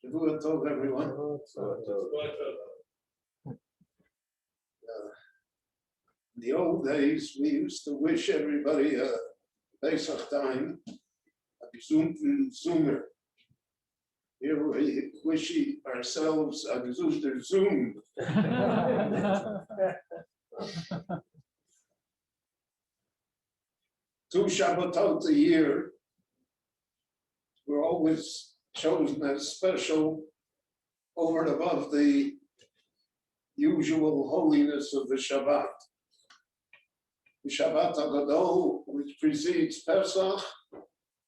Shavua Tov, everyone. In the old days, we used to wish everybody a Pesach time, a gesunden Zoomer. Here we wish ourselves a gesunder Zoom. Two Shabbatot a year were always chosen as special over and above the usual holiness of the Shabbat. The Shabbat Hagadol, which precedes Pesach,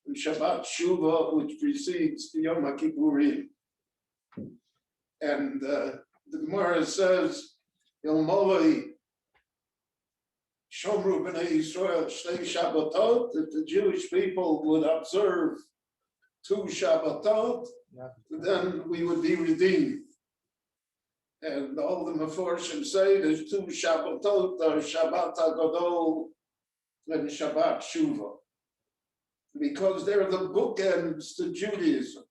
and Shabbat Shuvah, which precedes Yom HaKippurim. And the Gemara says, Yomolei Shomru B'nai Yisrael Shnei Shabbatot, that the Jewish people would observe 2 Shabbatot, then we would be redeemed. And all the Meforshim say there's 2 Shabbatot, Shabbat Hagadol and Shabbat Shuvah, because they're the bookends to Judaism.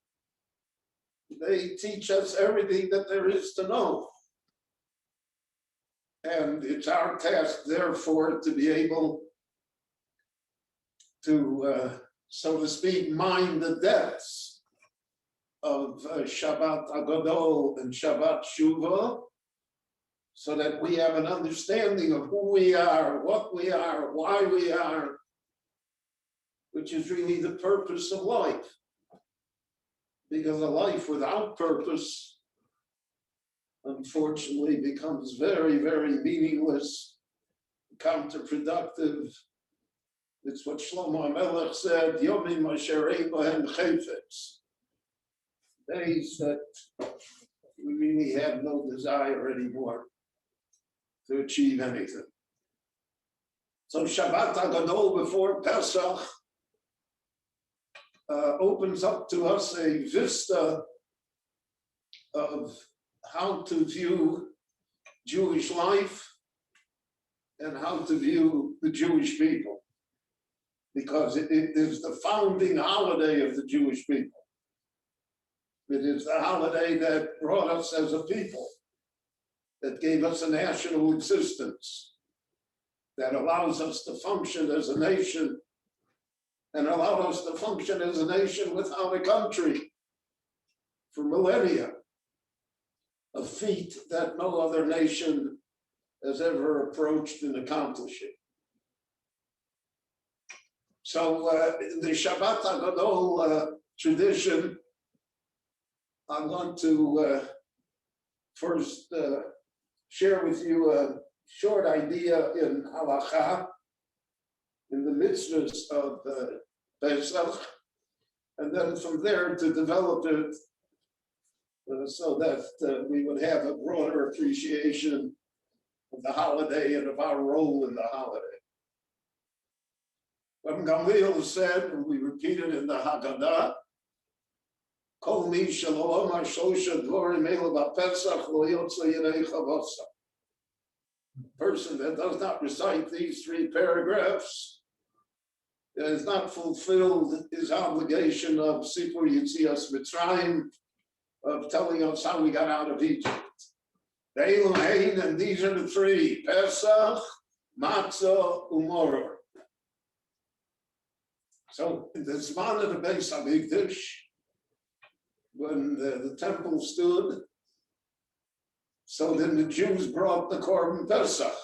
They teach us everything that there is to know. And it's our task, therefore, to be able to, so to speak, mine the depths of Shabbat Hagadol and Shabbat Shuvah, so that we have an understanding of who we are, what we are, why we are, which is really the purpose of life. Because a life without purpose, unfortunately, becomes very, very meaningless, counterproductive. It's what Shlomo HaMelech said, Yomim asher ein bohem chayfetz. Days that we really have no desire anymore to achieve anything. So Shabbat Hagadol before Pesach opens up to us a vista of how to view Jewish life and how to view the Jewish people, because it is the founding holiday of the Jewish people. It is the holiday that brought us as a people, that gave us a national existence, that allows us to function as a nation, and allowed us to function as a nation without a country for millennia, a feat that no other nation has ever approached in accomplishing. So the Shabbat Hagadol tradition, I want to first share with you a short idea in halacha, in the mitzvahs of Pesach, and then from there to develop it so that we would have a broader appreciation of the holiday and of our role in the holiday. When Gamliel said, and we repeat it in the Haggadah, Kol mi shelo omar shlosha dvorim elu b'Pesach lo yotze yedei chavosa. A person that does not recite these 3 paragraphs has not fulfilled his obligation of Sipur Yitzias Mitzrayim, of telling us how we got out of Egypt. Ve'elu hein, and these are the 3: Pesach, Matzah, Umorah. So in the Zman of the Beis HaMikdash, when the temple stood, so then the Jews brought the Korban Pesach.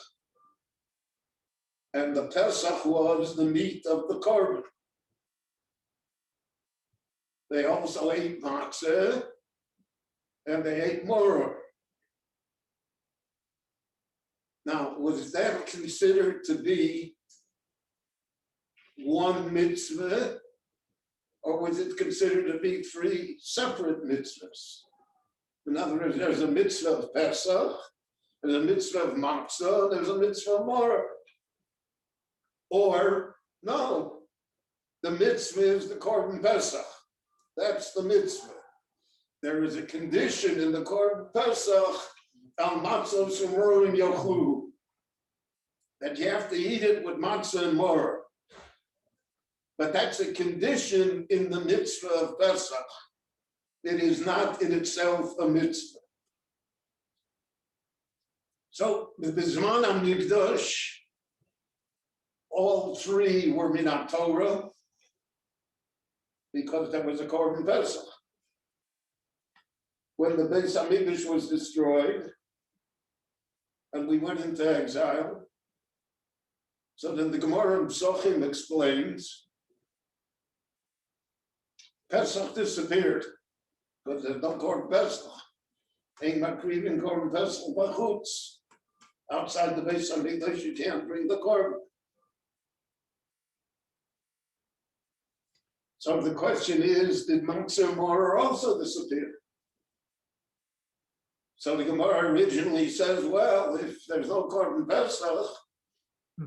And the Pesach was the meat of the Korban. They also ate matzah, and they ate maror. Now, was that considered to be one mitzvah, or was it considered to be 3 separate mitzvahs? In other words, there's a mitzvah of Pesach, there's a mitzvah of matzah, there's a mitzvah of maror. Or, no, the mitzvah is the Korban Pesach. That's the mitzvah. There is a condition in the Korban Pesach, al matzah sumorim yochlu, that you have to eat it with matzah and maror. But that's a condition in the mitzvah of Pesach. it is not in itself a mitzvah. So the Bizman HaMikdash, all three were minat Torah because there was a Korban Pesach. When the Beis HaMikdash was destroyed and we went into exile, so then the Gemara in Psochim explains, Pesach disappeared because there's no Korban Pesach. Ein makrivin Korban Pesach b'chutz. Outside the Beis HaMikdash, you can't bring the Korban. So the question is, did Matzah and Moror also disappear? So the Gemara originally says, well, if there's no Korban Pesach,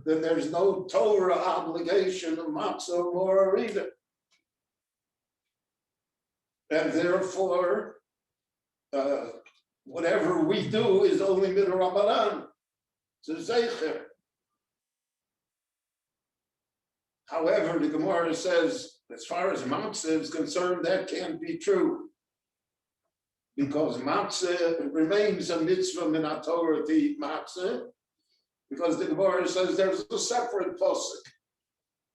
then there's no Torah obligation of Matzah or Moror either. And therefore, whatever we do is only midrabanan, to zeicher. However, the Gemara says, as far as matzah is concerned, that can't be true. Because matzah remains a mitzvah minat Torah to eat matzah, because the Gemara says there's a separate posuk.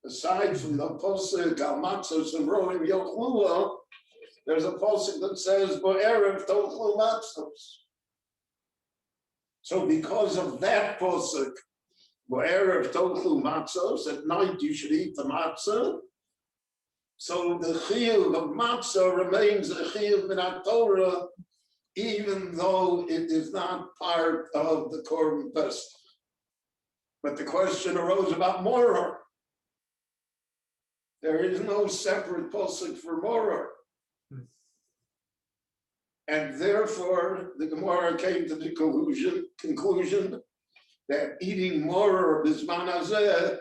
Aside from the posuk, al matzah semroim yochluah, there's a posuk that says, bo'erev tochlu matzos. So because of that posuk, bo'erev tochlu matzos, at night you should eat the matzah. So the chiyuv of matzah remains a chiyuv minat Torah, even though it is not part of the Korban Pesach. But the question arose about moror. There is no separate posuk for moror. And therefore, the Gemara came to the conclusion that eating moror bisman hazeh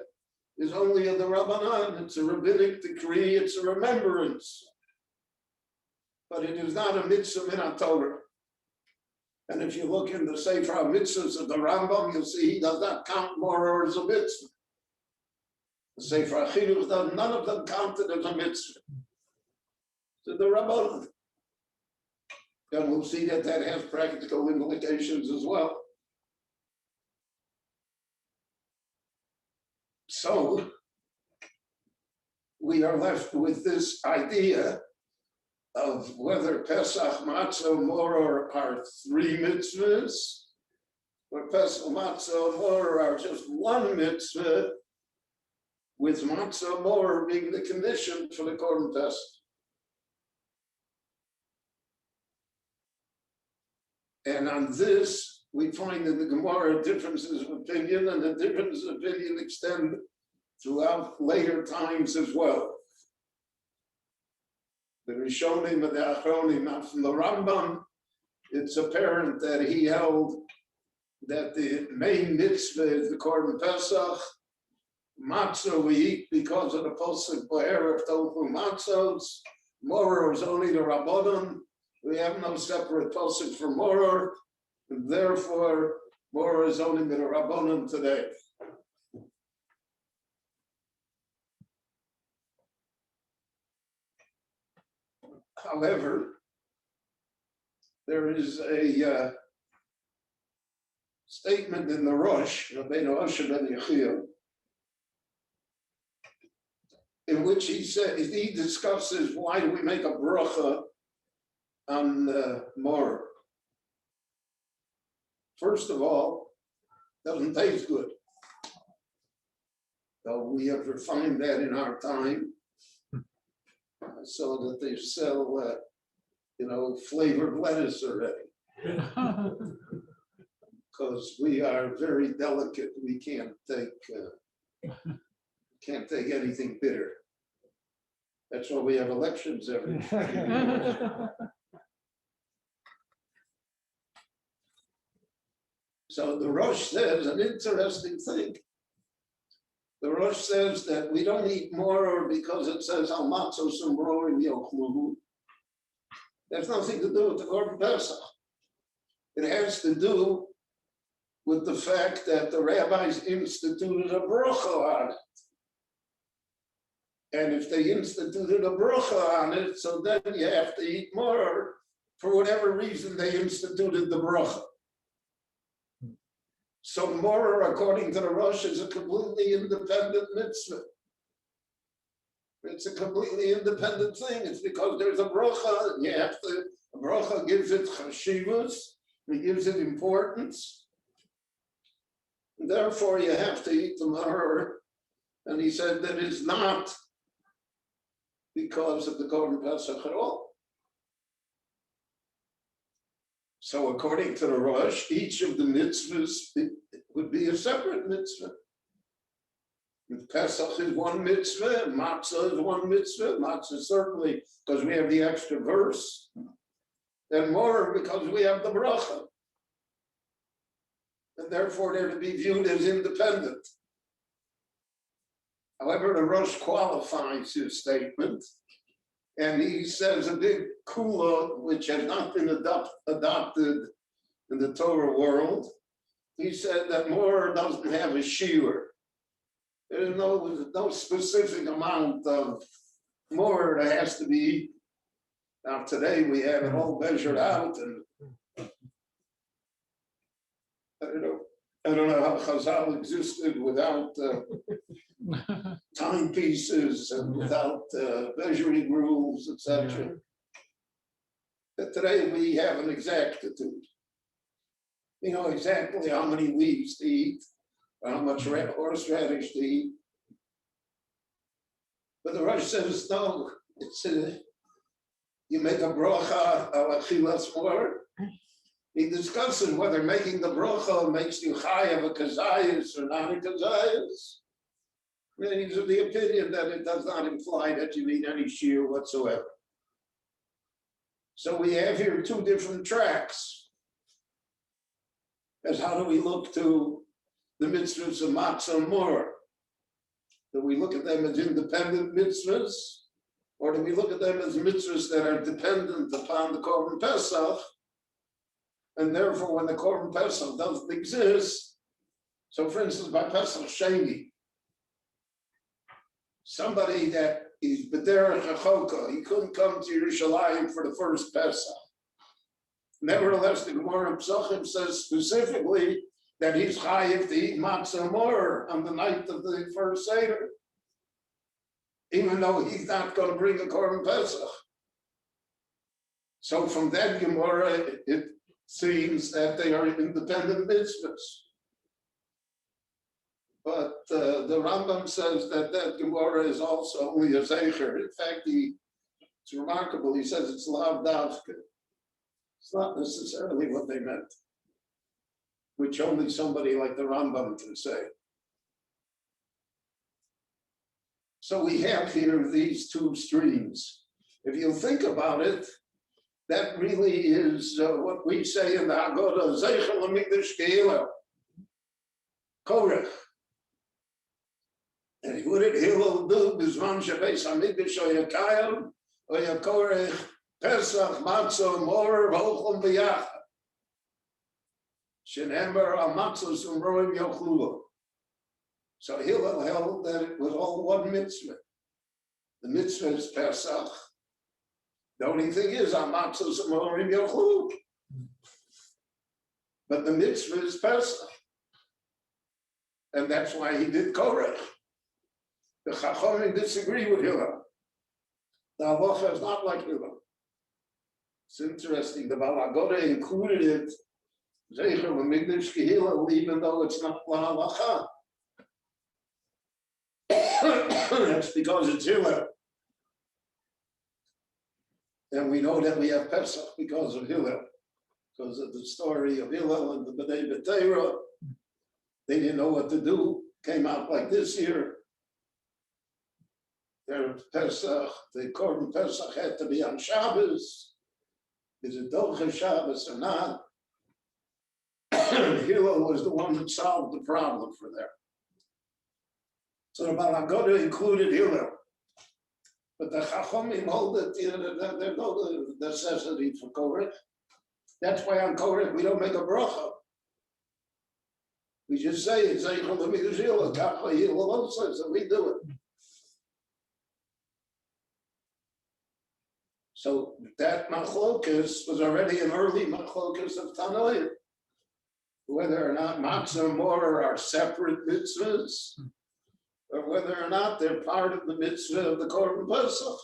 is only a Rabbanan. It's a rabbinic decree, it's a remembrance. But it is not a mitzvah minat Torah. And if you look in the Sefer HaMitzvahs of the Rambam, you'll see he does not count moror as a mitzvah. The Sefer HaChinuch does, none of them counted as a mitzvah. So the Rabbanan. And we'll see that that has practical implications as well. So we are left with this idea of whether Pesach, Matzah, Moror are three mitzvahs, or Pesach, Matzah, Moror are just one mitzvah, with Matzah, Moror being the condition for the Korban Pesach. And on this, we find in the Gemara differences of opinion, and the differences of opinion extend throughout later times as well. The Rishonim and the Achronim, not from the Rambam, it's apparent that he held that the main mitzvah is the Korban Pesach. Matzah we eat because of the posuk bo'erev tochlu matzos. Moror is only the Rabbanon. We have no separate posuk for moror, and therefore moror is only the Rabbanon today. However, there is a statement in the Rosh, Rabbi Asher ben Yechiel, in which he discusses why do we make a bracha on moror. First of all, doesn't taste good. Though we have refined that in our time, so that they sell, flavored lettuce already. Because we are very delicate, we can't take anything bitter. That's why we have elections every year. So the Rosh says an interesting thing. The Rosh says that we don't eat moror because it says al matzos semroim yochluhu. There's nothing to do with the Korban Pesach. It has to do with the fact that the rabbis instituted a bracha on it. And if they instituted a bracha on it, so then you have to eat more. For whatever reason, they instituted the bracha. So more, according to the Rosh, is a completely independent mitzvah. It's a completely independent thing. It's because there's a bracha, and you have to, a bracha gives it chashivas, it gives it importance. And therefore, you have to eat the maror. And he said that is not because of the Korban Pesach at all. So according to the Rosh, each of the mitzvahs would be a separate mitzvah. If Pesach is one mitzvah, matzah is one mitzvah, matzah certainly because we have the extra verse, and more because we have the bracha. And therefore they're to be viewed as independent. However, the Rosh qualifies his statement, and he says a big kula, which has not been adopted in the Torah world. He said that more doesn't have a shiur. There's no specific amount of more that has to be eaten. Now today we have it all measured out, and I don't know how Chazal existed without timepieces and without measuring rules, etc. But today we have an exactitude. We know exactly how many leaves to eat, how much horseradish to eat. But the Rosh says, no, it's you make a bracha al achilas more. He discusses whether making the bracha makes you chayav a kazayas or not a kazayas. And he's of the opinion that it does not imply that you need any shiur whatsoever. So we have here two different tracks. As how do we look to the mitzvahs of matzah and more? Do we look at them as independent mitzvahs? Or do we look at them as mitzvahs that are dependent upon the Korban Pesach? And therefore, when the Korban Pesach doesn't exist, so for instance, by Pesach Sheni, somebody that is b'derech hachoka, he couldn't come to Yerushalayim for the first Pesach. Nevertheless, the Gemara Pesachim says specifically that he's chayiv to eat matzah more on the night of the first Seder, even though he's not going to bring a Korban Pesach. So from that Gemara, it seems that they are independent mitzvahs. But the Rambam says that Gemara is also only a zeicher. In fact, it's remarkable. He says it's lav davka. It's not necessarily what they meant, which only somebody like the Rambam can say. So we have here these two streams. If you think about it, that really is what we say in the Hagadol, Zeichel HaMikdash Kehila, Korech. And what did Hillel do? Bizman Shabbos HaMikdash Oyakayim, Oyakorech, Pesach, Matzah, Mor, V'Ochlom B'Yachad. Shenemar HaMatzah Sumroim Yochlulo. So Hillel held that it was all one mitzvah. The mitzvah is Pesach. The only thing is, HaMatzah Sumroim Yochlulo. But the mitzvah is Pesach. And that's why he did Korech. The Chachamim disagree with Hillel. The halacha is not like Hillel. It's interesting. The Balagoda included it, Zeichel HaMikdash Kehila, even though it's not halacha. That's because it's Hillel. And we know that we have Pesach because of Hillel, because of the story of Hillel and the B'nai B'Teira. They didn't know what to do. Came out like this year. Their Pesach, the Korban Pesach had to be on Shabbos. Is it Docha Shabbos or not? Hillel was the one that solved the problem for them. So the Balagoda included Hillel. But the Chachamim hold that there's no necessity for Korech. That's why on Korech we don't make a bracha. We just say it's Zeichel HaMikdash Kehila, Kach Hillel says that we do it. So that machlokas was already an early machlokas of Tanoim, whether or not matzah and moror are separate mitzvahs, or whether or not they're part of the mitzvah of the Korban Pesach.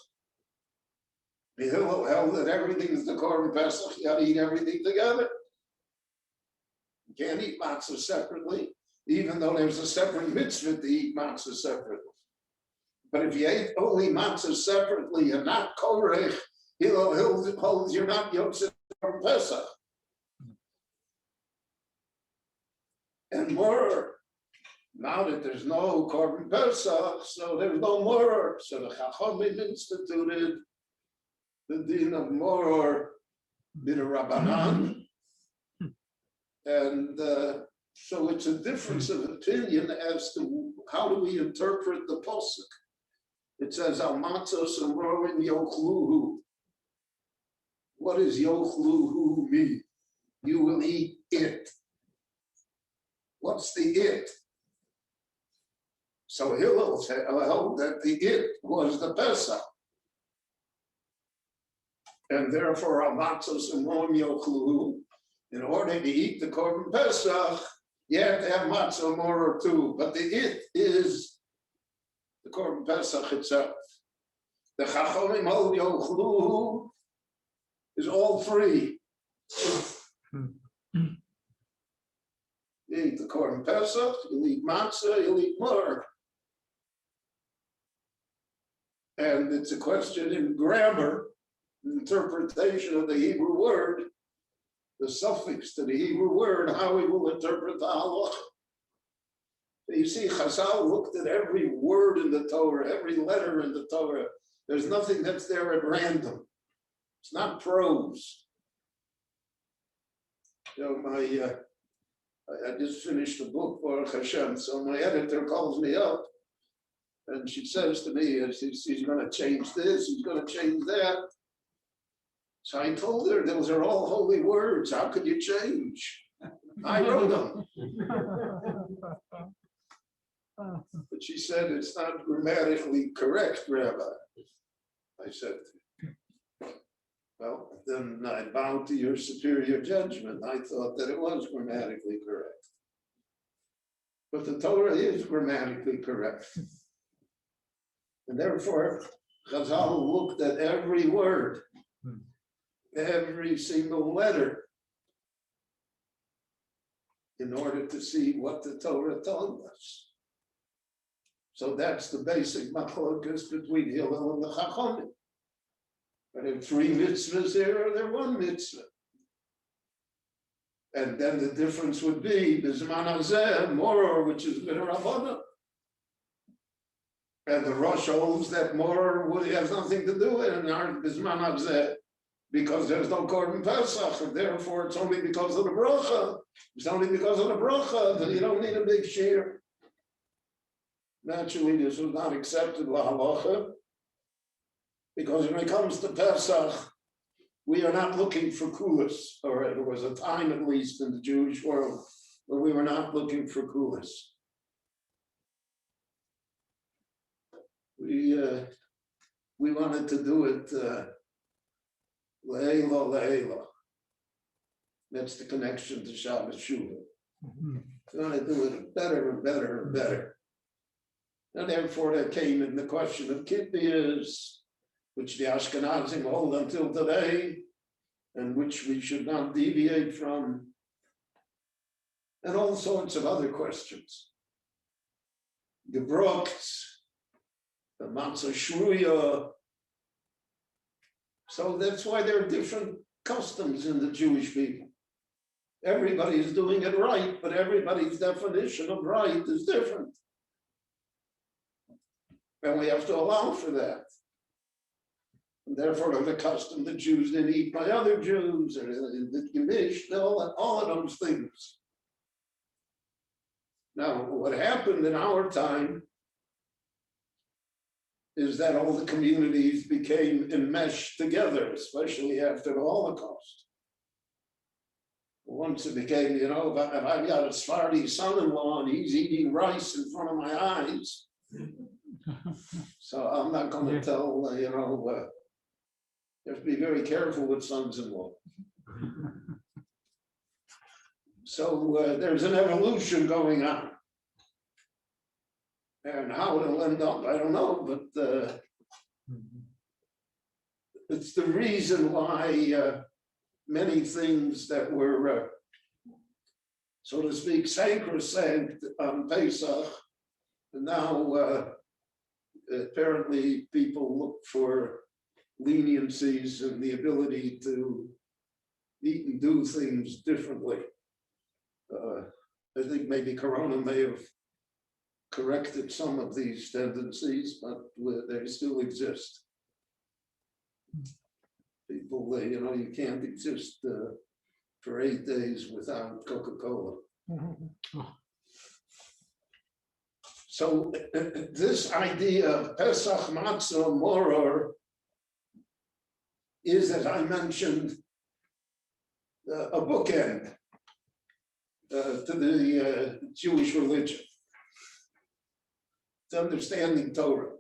The Hillel held that everything is the Korban Pesach, you gotta eat everything together. You can't eat matzah separately, even though there's a separate mitzvah to eat matzah separately. But if you ate only matzah separately and not korech, Hillel holds you're not Yotze Korban Pesach. And more, now that there's no Korban Pesach, so there's no more. So the Chachamim instituted the din of moror b'Rabbanan, and so it's a difference of opinion as to how do we interpret the pasuk. It says al matzos umorim yochluhu. What does yochluhu mean? You will eat it. What's the it? So Hillel held that the it was the Pesach. And therefore, al matzos umorim yochluhu, in order to eat the Korban Pesach, you have to have matzah moror too. But the it is the Korban Pesach itself. The Chachamim hold yochluhu is all free. You eat the Korban Pesach, you eat matzah, you eat moror. And it's a question in grammar, interpretation of the Hebrew word, the suffix to the Hebrew word, how we will interpret the halacha. You see, Chazal looked at every word in the Torah, every letter in the Torah. There's nothing that's there at random. It's not prose. You know, I just finished the book, Baruch Hashem, so my editor calls me up and she says to me, she's going to change this, she's going to change that. So I told her, those are all holy words. How could you change? I wrote them. But she said, it's not grammatically correct, Rabbi. I said, well, then I bowed to your superior judgment. I thought that it was grammatically correct. But the Torah is grammatically correct. And therefore, Chazal looked at every word, every single letter, in order to see what the Torah told us. So that's the basic machlokas between Hillel and the Chachamim. Are there three mitzvahs here, or there one mitzvah? And then the difference would be Bizman Hazeh, moror, which is b'Rabbanan. And the Rosh holds that moror has nothing to do with it in our Bizman Hazeh, because there's no Korban Pesach, and therefore it's only because of the bracha. It's only because of the bracha that you don't need a big shear. Naturally, this was not accepted lahalacha, because when it comes to Pesach, we are not looking for kulas, or there was a time at least in the Jewish world where we were not looking for kulas. We wanted to do it le'ela le'ela. That's the connection to Shabbat Shuvah. We want to do it better and better and better. And therefore there came in the question of kippiyas, which the Ashkenazim hold until today, and which we should not deviate from, and all sorts of other questions. Gebrochts, the matzah shruya. So that's why there are different customs in the Jewish people. Everybody's doing it right, but everybody's definition of right is different. And we have to allow for that. And therefore, the custom the Jews didn't eat by other Jews, or the Gemish, all of those things. Now, what happened in our time is that all the communities became enmeshed together, especially after the Holocaust. Once it became, if I've got a Sephardi son-in-law and he's eating rice in front of my eyes, so I'm not going to tell, You have to be very careful with sons-in-law. So there's an evolution going on. And how it'll end up, I don't know, but it's the reason why many things that were, so to speak, sacrosanct on Pesach, and now apparently people look for leniencies and the ability to eat and do things differently. I think maybe Corona may have corrected some of these tendencies, but they still exist. People, you can't exist for 8 days without Coca-Cola. So this idea of Pesach Matzah Moror is, as I mentioned, a bookend to the Jewish religion. It's understanding Torah.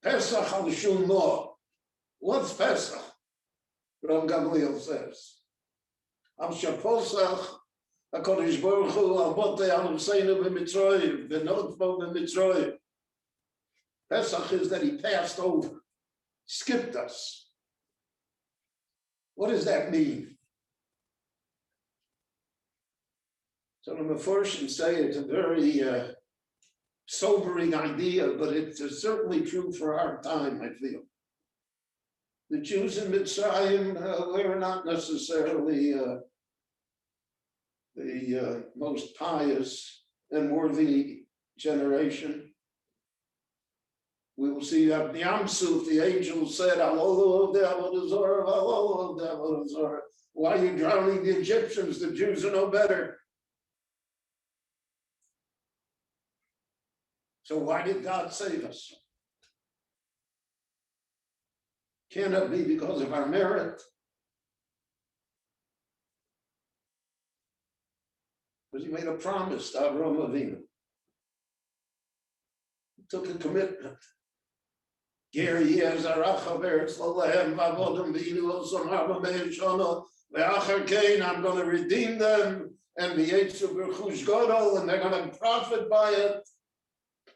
Pesach al Shul Mo. What's Pesach? Rav Gamliel says. Al Shaposach HaKadosh Baruch Hu al Botei al Huseinu b'Mitzrayim v'notvo b'Mitzrayim. Pesach is that he passed over, skipped us. What does that mean? So the Mefarshim say it's a very sobering idea, but it's certainly true for our time, I feel. The Jews in Mitzrayim were not necessarily the most pious and worthy generation. We will see that the Yam Suf, the angel said, why are you drowning the Egyptians? The Jews are no better. So why did God save us? Can it be because of our merit? Because he made a promise to Avraham Avinu. He took a commitment. I'm going to redeem them and be Gadol, and they're going to profit by it.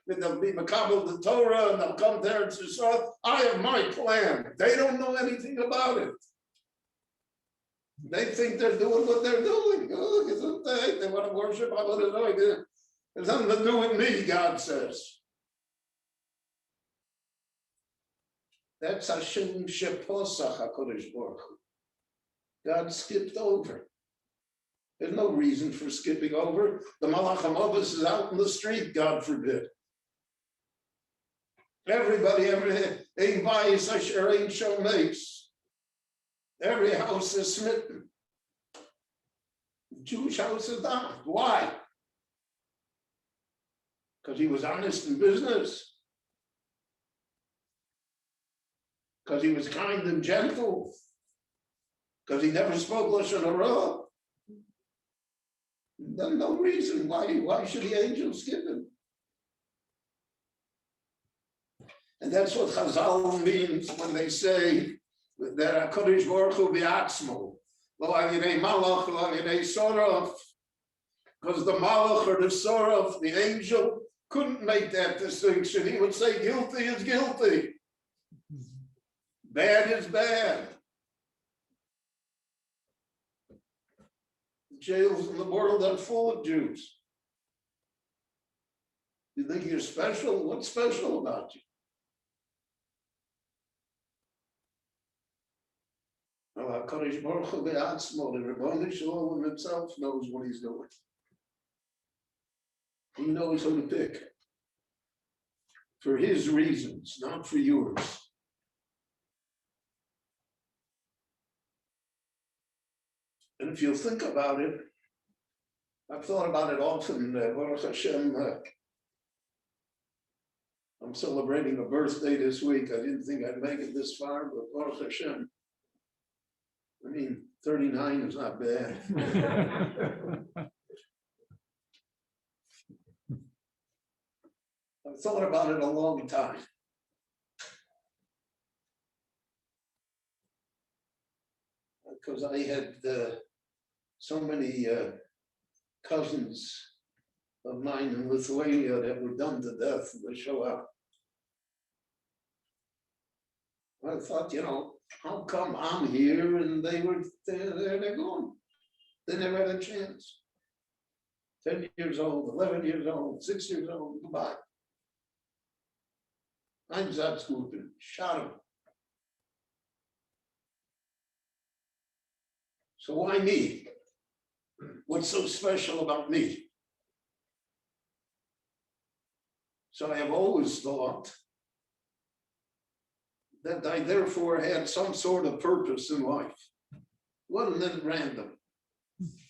They'll be makabel the Torah and they'll come there and say, I have my plan. They don't know anything about it. They think they're doing what they're doing. They want to worship. There's nothing to do with me, God says. That's Hashem Sheposach HaKadosh Baruch Hu. God skipped over. There's no reason for skipping over. The Malach HaMavos is out in the street, God forbid. Everybody, every house is smitten. The Jewish house is not. Why? Because he was honest in business. Because he was kind and gentle. Because he never spoke Lashon Hara. There's no reason why should the angels skip him? And that's what Chazal means when they say that HaKadosh Baruch Hu bi'atzmo, lo avinei malach, lo avinei sorov, because the malach or the sorov, the angel, couldn't make that distinction. He would say guilty is guilty. Bad is bad. The jails in the world are full of Jews. You think you're special? What's special about you? HaKadosh Baruch Hu be'atzmo, the Rebbeinu Shalom himself knows what he's doing. He knows who to pick. For his reasons, not for yours. And if you think about it, I've thought about it often. Baruch Hashem, I'm celebrating a birthday this week. I didn't think I'd make it this far, but Baruch Hashem. 39 is not bad. I've thought about it a long time. because I had so many cousins of mine in Lithuania that were done to death in the Shoah. I thought, how come I'm here and they're gone? They never had a chance. 10 years old, 11 years old, 6 years old, goodbye. Einsatzgruppen, shot him. So why me? What's so special about me? So I have always thought that I therefore had some sort of purpose in life. Wasn't that random?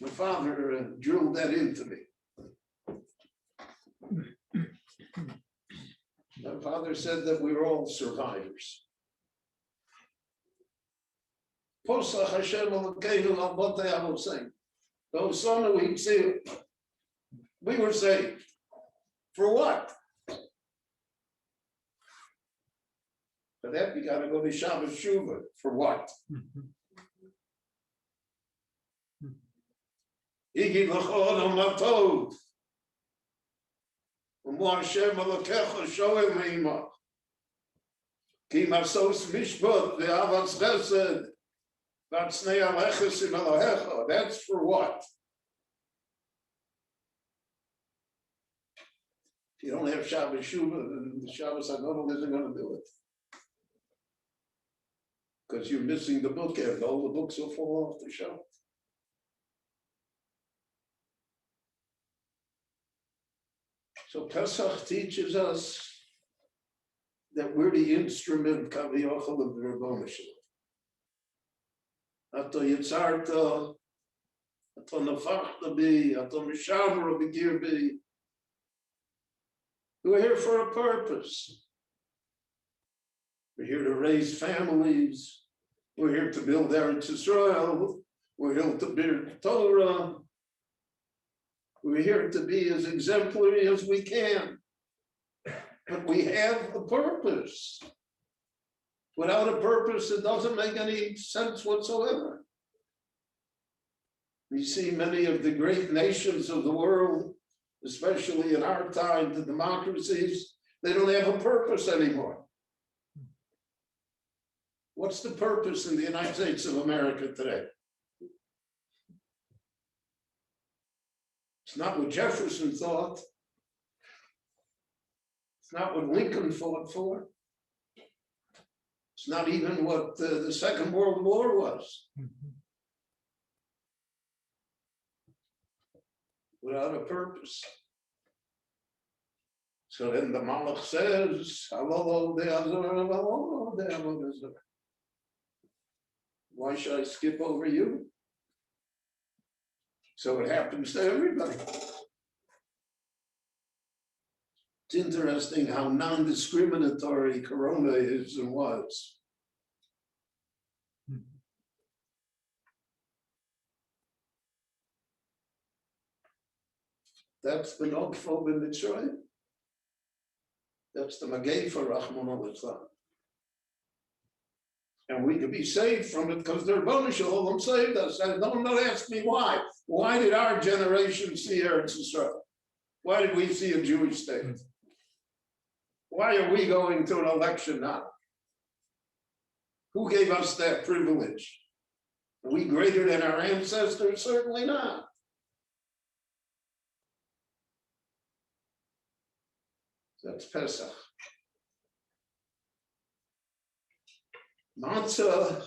My father drilled that into me. My father said that we were all survivors. Posach Hashem Elokeinu al Botei Avosayim. Those son we'd see, we were saved. For what? For that, you got to go to Shabbat Shuvah. For what? Igi l'chodom matod. U'mo Hashem Elokecha shoel me'imach. Ki masos mishpat ve'avas chesed v'atznei aleches im Elohecha. That's for what? If you don't have Shabbat Shuvah, then the Shabbos Hagadol isn't going to do it. Because you're missing the bookend. All the books will fall off the shelf. So Pesach teaches us that we're the instrument kaviyachol of the Rebbeinu Shalom. Ato yitzarta, ato nafachta bi, ato mishamra b'gir bi. We're here for a purpose. We're here to raise families. We're here to build Eretz Yisrael. We're here to build Torah. We're here to be as exemplary as we can. But we have a purpose. Without a purpose, it doesn't make any sense whatsoever. We see many of the great nations of the world, especially in our time, the democracies, they don't have a purpose anymore. What's the purpose in the United States of America today? It's not what Jefferson thought. It's not what Lincoln fought for. It's not even what the Second World War was. Without a purpose. So then the Malach says, why should I skip over you? So it happens to everybody. It's interesting how non-discriminatory Corona is and was. That's the Nogfo in Mitzrayim. That's the Mageifa Rahman al-Islam. And we could be saved from it because their Rebbeinu Shalom saved us. And don't ask me why. Why did our generation see Eretz Yisrael? Why did we see a Jewish state? Why are we going to an election now? Who gave us that privilege? Are we greater than our ancestors? Certainly not. That's Pesach. Matzah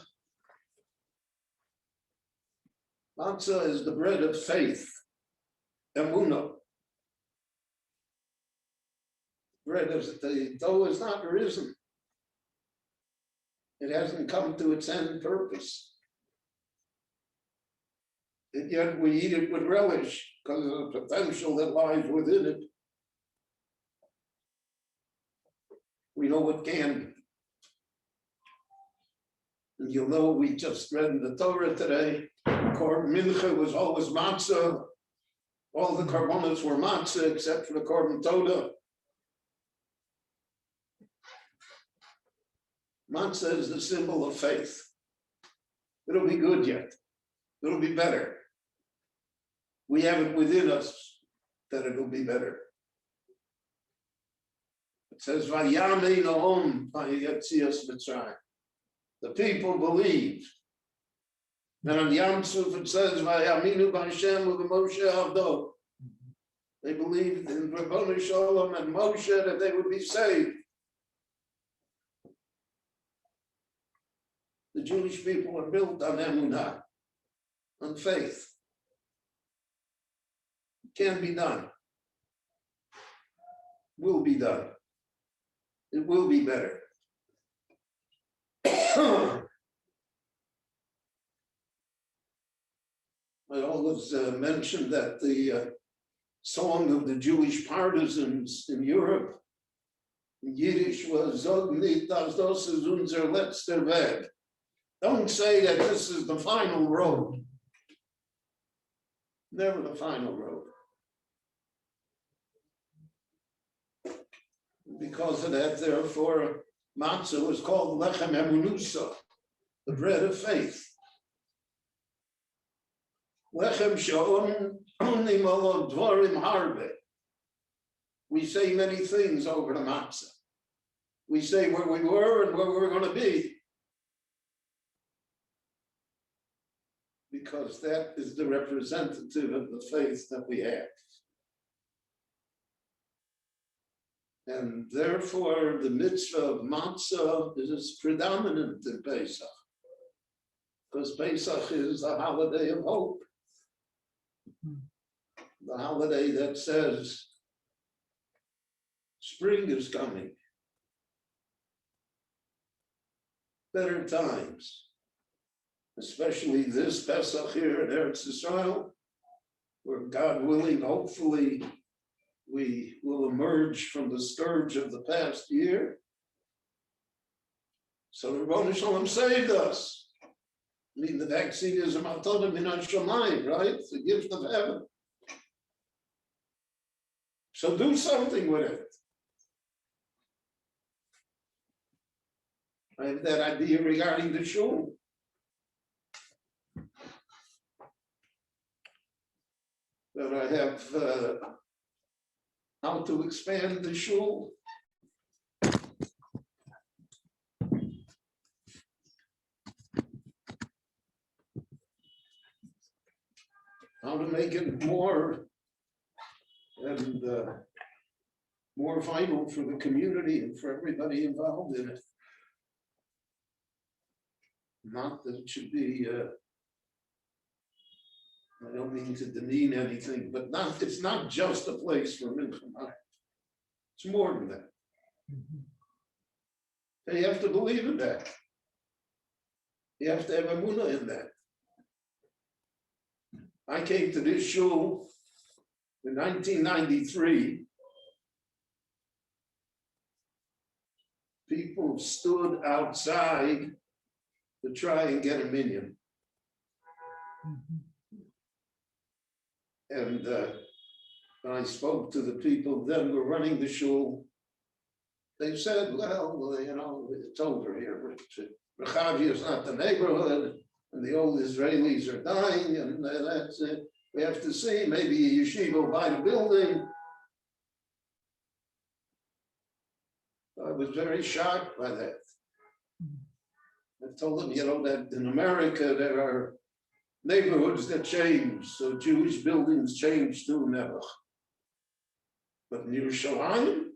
is the bread of faith, emunah. Bread of the dough is not risen. It hasn't come to its end purpose. And yet we eat it with relish because of the potential that lies within it. We know what can be. And you'll know we just read in the Torah today, Korban Mincha was always matzah. All the korbanos were matzah except for the Korban Todah. Matzah is the symbol of faith. It'll be good yet. It'll be better. We have it within us that it'll be better. It says, "Vayamei Nahum vayetzias Mitzrayim." The people believed. And on Yam Suf it says, "Vayaminu b'Hashem u'b'Moshe Hagadol." They believed in Rabboni Shalom and Moshe that they would be saved. The Jewish people are built on emunah, on faith. It can be done. Will be done. It will be better. I always mention that the song of the Jewish partisans in Europe, in Yiddish, was "Sag nicht, dass das ist unser letzter Weg." Don't say that this is the final road. Never the final road. Because of that, therefore, matzah was called lechem emunusa, the bread of faith. Lechem she'onim alo dvarim harbe. We say many things over the matzah. We say where we were and where we're going to be. Because that is the representative of the faith that we have. And therefore, the mitzvah of matzah is predominant in Pesach. Because Pesach is the holiday of hope. The holiday that says spring is coming. Better times. Especially this Pesach here in Eretz Israel, where God willing, hopefully, we will emerge from the scourge of the past year. So Rabbi Shalom saved us. I mean, the vaccine is a matana min hashamayim, right? It's a gift of heaven. So do something with it. I have that idea regarding the shul. That I have how to expand the shul. How to make it more and more vital for the community and for everybody involved in it. Not that it should be I don't mean to demean anything, but it's not just a place for Mincha. It's more than that. You have to believe in that. You have to have emunah in that. I came to this shul in 1993. People stood outside to try and get a minyan. And when I spoke to the people then were running the shul, they said, well, you know, it's over here. Rechavi is not the neighborhood, and the old Israelis are dying, and that's it. We have to see, maybe a yeshiva will buy the building. I was very shocked by that. I told them, you know, that in America there are neighborhoods that change, so Jewish buildings change too, never. But in Yerushalayim,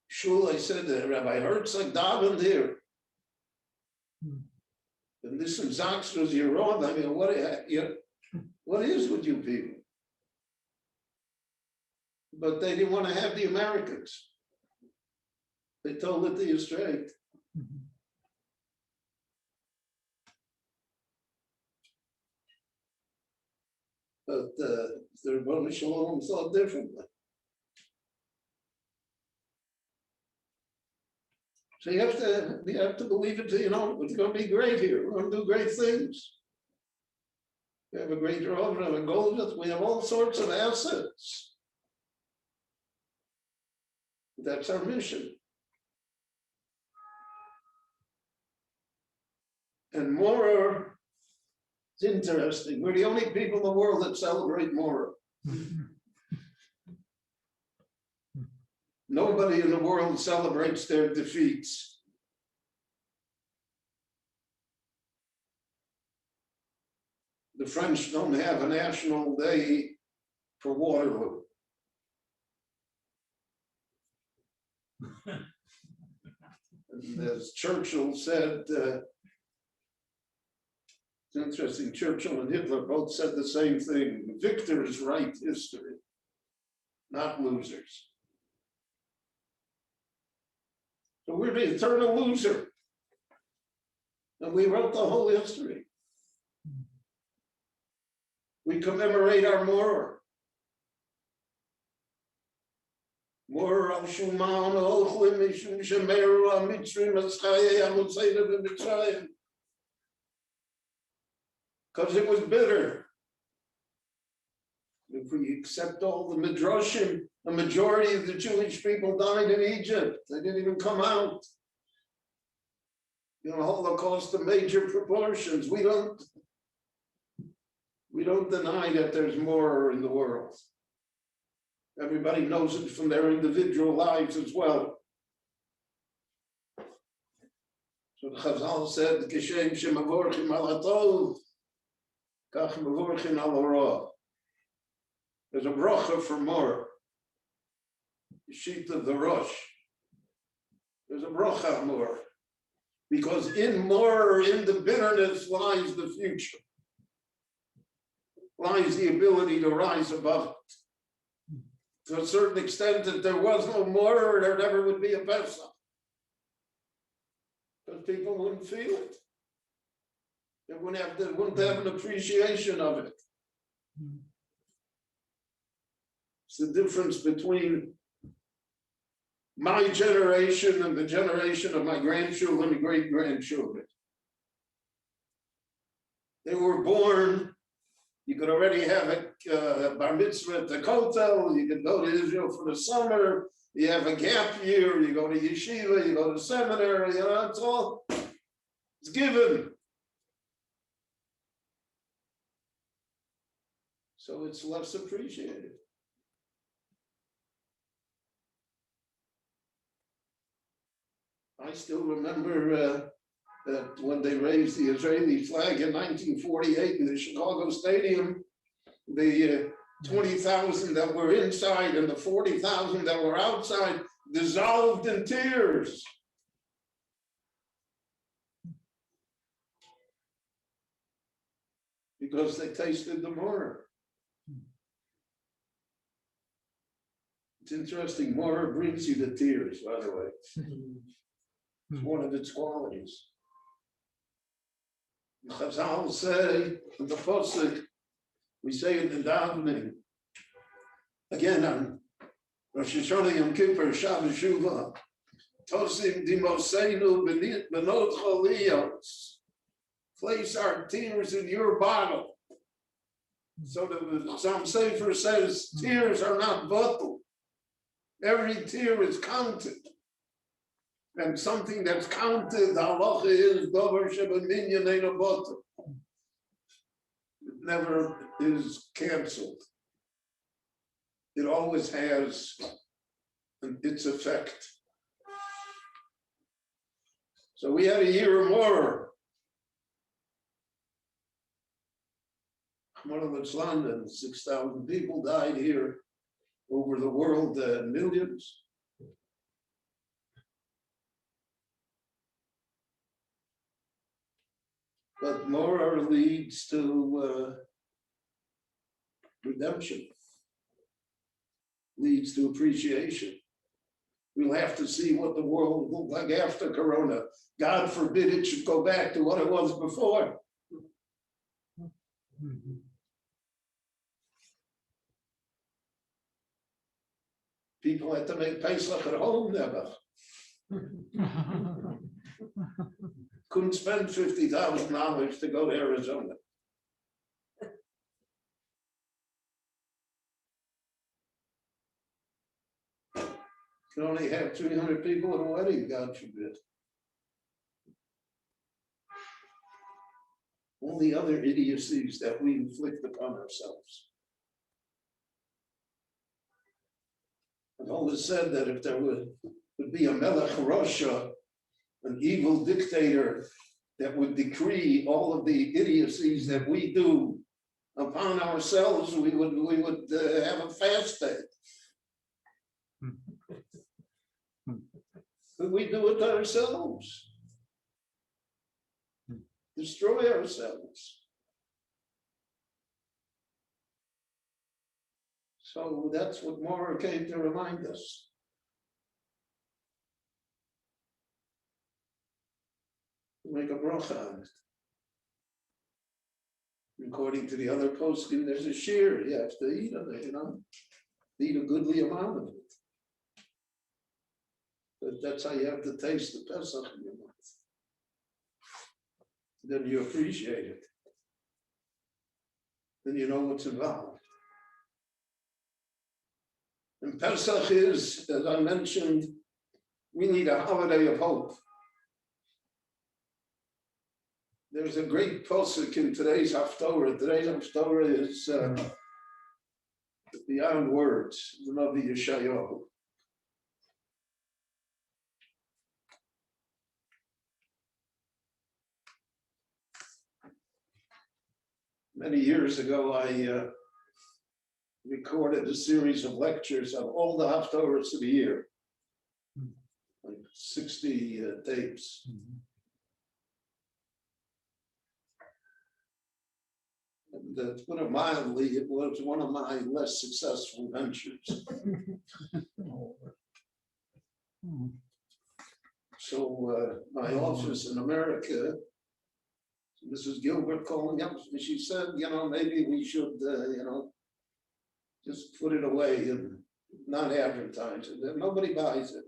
shul, I said, Rabbi Herzog davened here. And this in Zaxter's Yerod, I mean, what is with you people? But they didn't want to have the Americans. They told it to you straight. But the Rabbi Shalom thought differently. So you have to believe it, you know, it's going to be great here. We're going to do great things. We have a great road, we have a gold, we have all sorts of assets. That's our mission. And Moror, it's interesting. We're the only people in the world that celebrate Moror. Nobody in the world celebrates their defeats. The French don't have a national day for Waterloo. And as Churchill said, it's interesting, Churchill and Hitler both said the same thing. Victors write history, not losers. So we're the eternal loser. And we wrote the whole history. We commemorate our Moror. Moror al-Shuman al-Ochlim mishum shemeru al-Mitzrim al-Schayei al-Mutzeina b'Mitzrayim. Because it was bitter. If we accept all the midrashim, the majority of the Jewish people died in Egypt. They didn't even come out. You know, Holocaust of major proportions. We don't deny that there's more in the world. Everybody knows it from their individual lives as well. So the Chazal said, "Kishem shemavorchim al hatov, kach mevorchim al hara." There's a bracha for more. The sheet of the Rosh. There's a bracha more. Because in more, in the bitterness, lies the future. Lies the ability to rise above it. To a certain extent, if there was no more, there never would be a Pesach. Because people wouldn't feel it. They wouldn't have an appreciation of it. It's the difference between my generation and the generation of my grandchildren and great-grandchildren. They were born, you could already have a bar mitzvah at the kotel, you could go to Israel for the summer, you have a gap year, you go to yeshiva, you go to seminary, you know, it's all, it's given. So it's less appreciated. I still remember that when they raised the Israeli flag in 1948 in the Chicago Stadium, the 20,000 that were inside and the 40,000 that were outside dissolved in tears. Because they tasted the mortar. It's interesting, mortar brings you to tears, by the way. It's one of its qualities. The Chazal say in the Pasuk, we say in the davening, again on Rosh Hashanah Yom Kippur, Shabbat Shuvah, Tosim Dimoseinu Benot Choliyos, place our tears in your bottle. So the Psalm Sefer says, tears are not bottled. Every tear is counted. And something that's counted, the halacha is dover shebeminyan eino botel. It never is canceled. It always has its effect. So we had a year or more. London, 6,000 people died here. Over the world, millions. But more leads to redemption, leads to appreciation. We'll have to see what the world will look like after Corona. God forbid it should go back to what it was before. People had to make Pesach at home never. Couldn't spend $50,000 to go to Arizona. Can only have 300 people at a wedding, God forbid. all the other idiocies that we inflict upon ourselves. I've always said that if there would be a Melech Rasha, an evil dictator that would decree all of the idiocies that we do upon ourselves, we would have a fast day. But we do it to ourselves. Destroy ourselves. So that's what Mora came to remind us. Make a bracha on it. According to the other poskim, there's a shear. You have to eat of it, eat a goodly amount of it. But that's how you have to taste the Pesach in your mouth. Then you appreciate it. Then you know what's involved. And Pesach is, as I mentioned, we need a holiday of hope. There's a great posuk in today's Haftorah. Today's Haftorah is beyond words, the Rabbi Yeshayahu. Many years ago, I recorded a series of lectures of all the Haftorahs of the year, like 60 tapes. And to put it mildly, it was one of my less successful ventures. So my office in America, Mrs. Gilbert calling up, and she said, maybe we should, just put it away and not advertise it. Nobody buys it.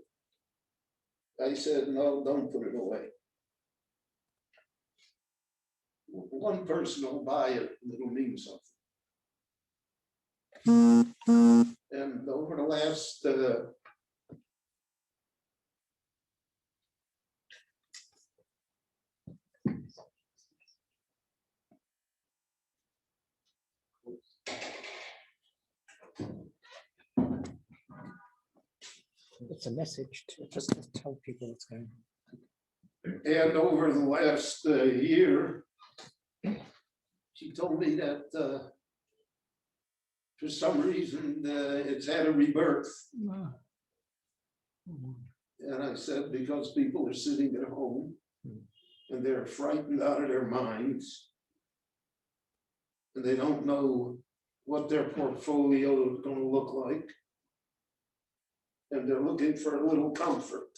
I said, no, don't put it away. One person will buy it and it'll mean something. And over the last it's a message to just tell people what's going on. And over the last year, she told me that for some reason it's had a rebirth. Wow. And I said, because people are sitting at home and they're frightened out of their minds and they don't know what their portfolio is going to look like. And they're looking for a little comfort.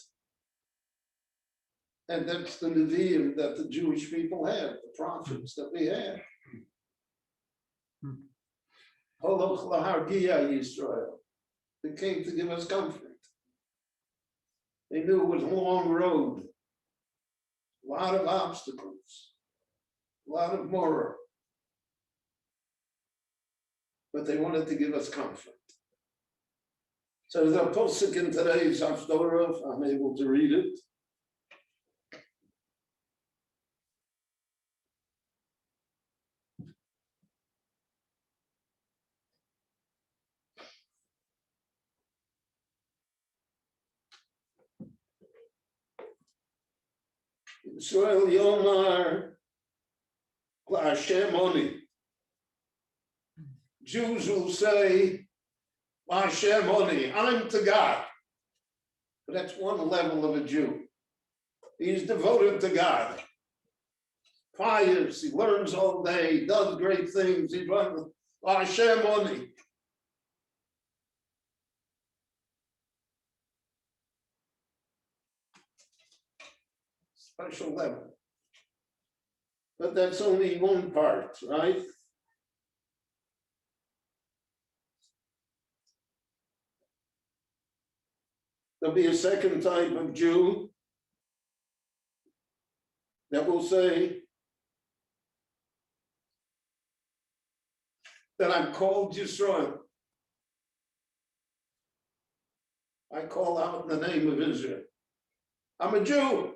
And that's the Nevi'im that the Jewish people had, the prophets that we had. Holoch lahargia Yisrael. They came to give us comfort. They knew it was a long road, a lot of obstacles, a lot of moral. But they wanted to give us comfort. So there's a posuk in today's Haftorah, if I'm able to read it. Yisrael Yomar LaHashem Oni. Jews will say, LaHashem Oni, I'm to God. But that's one level of a Jew. He's devoted to God. Pious, he learns all day, he does great things, he runs LaHashem Oni. Special level. But that's only one part, right? There'll be a second type of Jew that will say that I'm called Yisrael. I call out in the name of Israel. I'm a Jew.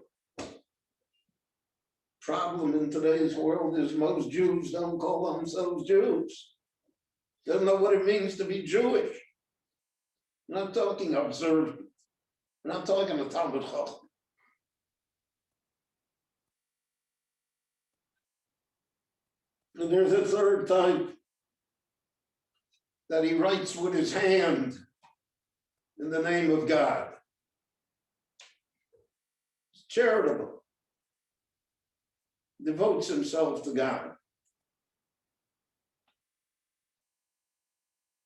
problem in today's world is most Jews don't call themselves Jews. They don't know what it means to be Jewish. I'm not talking observant. I'm not talking a Talmud Chacham. And there's a third type that he writes with his hand in the name of God. It's charitable. Devotes himself to God.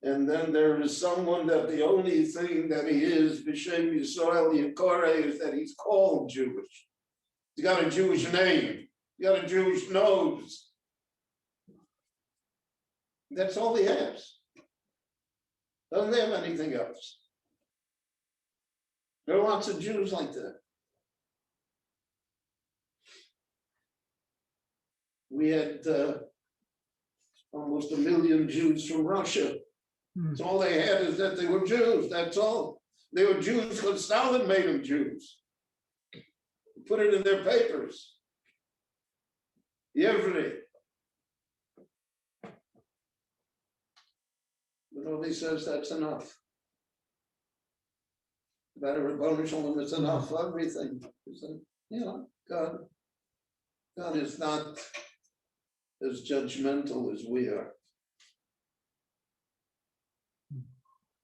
And then there is someone that the only thing that he is, B'Shem Yisrael Yikore, is that he's called Jewish. He's got a Jewish name. He's got a Jewish nose. That's all he has. Doesn't have anything else. There are lots of Jews like that. We had almost 1 million Jews from Russia. So all they had is that they were Jews, that's all. They were Jews because Stalin made them Jews. Put it in their papers. Yevri. But nobody says that's enough. That a Rebbeinu Shalom is enough for everything. God is not as judgmental as we are.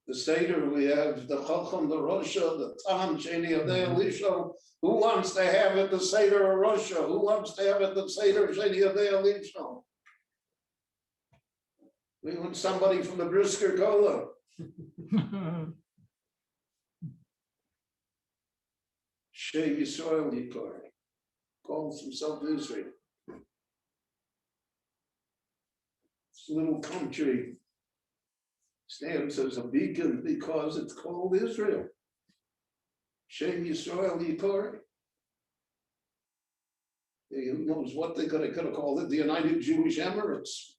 The Seder, we have the Chacham, the Drasha, the Tam, Sheni Adei Elisha. Who wants to have it the Seder of Russia? Who wants to have it the Seder of Sheni Adei Elisha? We want somebody from the Brisker Kola. Shei Yisrael Yikor. Calls himself Israel. This little country stands as a beacon because it's called Israel. Shem Yisrael Yikor. Who knows what they could have called it, the United Jewish Emirates.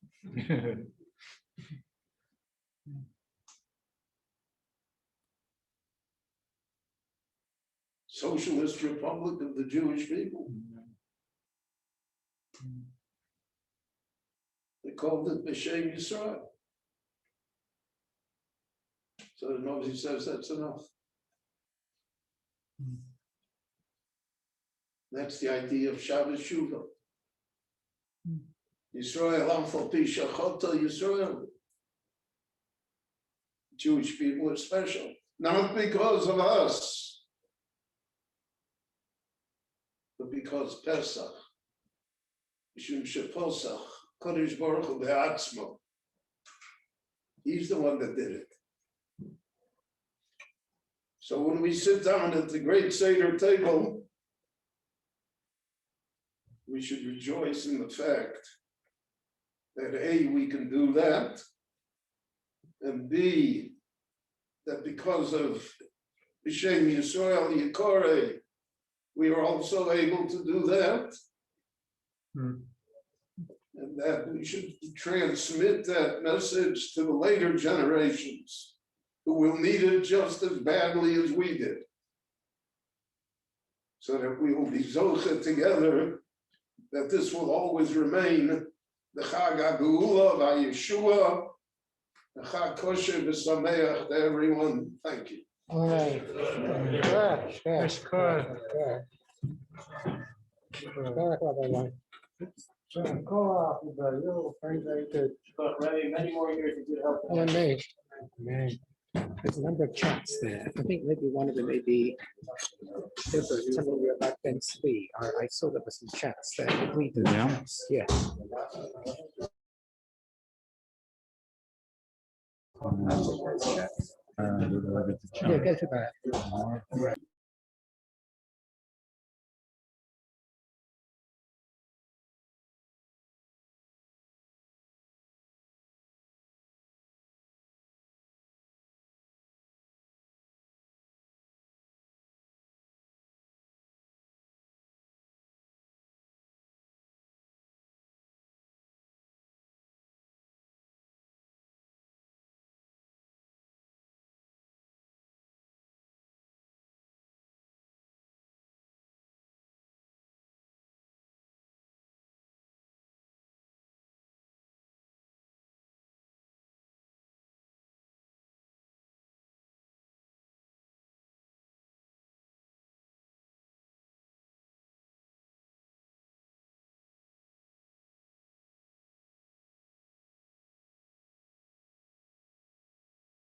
Socialist Republic of the Jewish people. They called it B'Shem Yisrael. So nobody says that's enough. That's the idea of Shabbat Shuvah. Yisrael Amfal Pi Shachota Yisrael. Jewish people are special, not because of us, but because Pesach, Mishum Sheposach, Kodesh Baruch Hu Be'atzmo. He's the one that did it. So when we sit down at the great Seder table, we should rejoice in the fact that A, we can do that, and B, that because of B'Shem Yisrael Yikore, we are also able to do that. And that we should transmit that message to the later generations who will need it just as badly as we did. So that we will be zoche together, that this will always remain the Chag HaGeula v'Yeshua, the Chag Kosher v'Sameach to everyone. Thank you. All right. Very, very good. But Rabbi, many more years of good health. Amen. There's a number of chats there. I think maybe one of them may be telling you about Ben Tzvi. I saw there were some chats there. Read the chats. Yeah. Yeah, go to that.